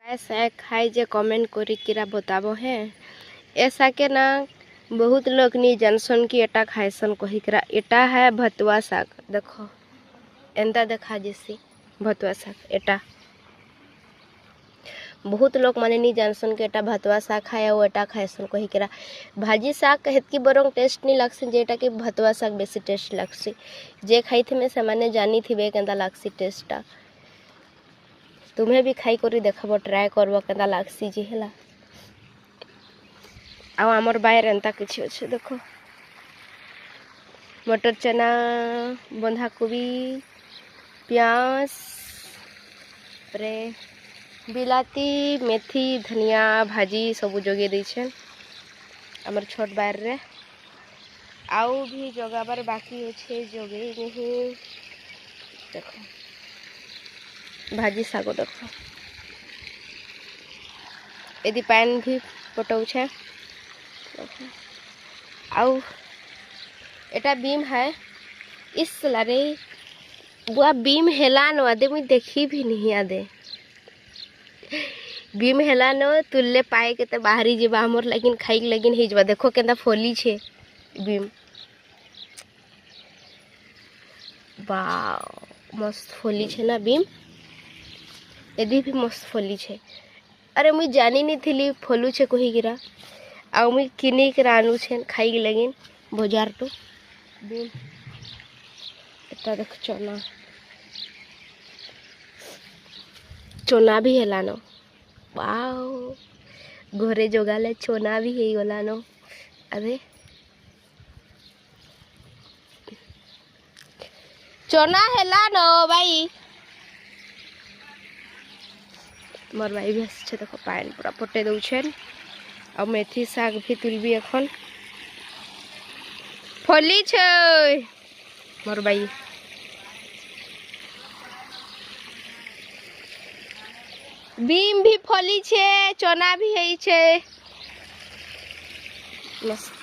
ऐसा खाई जे कमेंट करी किरा बताबो है। ऐसा के ना बहुत लोग नी जानसन कि एटा खाइसन कहिकरा। एटा है भतुआ शाक। देखो एंता देखा जैसी भतुआ शाक। एटा बहुत लोग माने नी जानसन कि एटा भतुआ शाक है और एटा खाइसन कहिकरा। भाजी शाक हेतकी बरंग टेस्ट नी लगसी जेटा कि भतुआ शाक बेसी टेस्ट लगसी। जे खाई थे से माने जानी थी केंता लगसी टेस्टा। तुम्हें भी खाई करी देखब ट्राए करब केंता लागसी जी है। आउ आमर बाहर एंता किसी अच्छे देखो मटर चना बंधा कोबी प्याज बिलाती मेथी धनिया भाजी सबू जोगे देछन आमर छोट बाहर रे। आउ भी जगाबार बाकी अच्छे जोगे नहीं। देखो भाजी सागो देखो यदि पैन भी पटौछे। आउ एटा बीम है इस लारे बुआ बीम हेला न आदे मुई देखी भी नहीं आदे बीम हेला न तुल्ले पाए के बाहरी जेबा हमर लेकिन खाई लेकिन ही जबा। देखो केंदा फोली छे बीम। वाव मस्त फोली छे ना बीम। यदि भी मस्त फोली छे। अरे मुई जानी नहीं थी फोलू छे कही गिरा। आउ मुई किनी के आनु छे खाई लगिन बाजार तो बीम। एटा देख चना चना भी हेलानो। वाव घरे जोगाले चना भी हे गलानो। अरे चना हेलानो भाई मोर भाई भी आछे। देखो पानी पूरा पटे दउछन। आ मेथी साग भी तुलबी एखन फली छे मोर भाई। बीम भी फली छे चना भी है छे मस्त।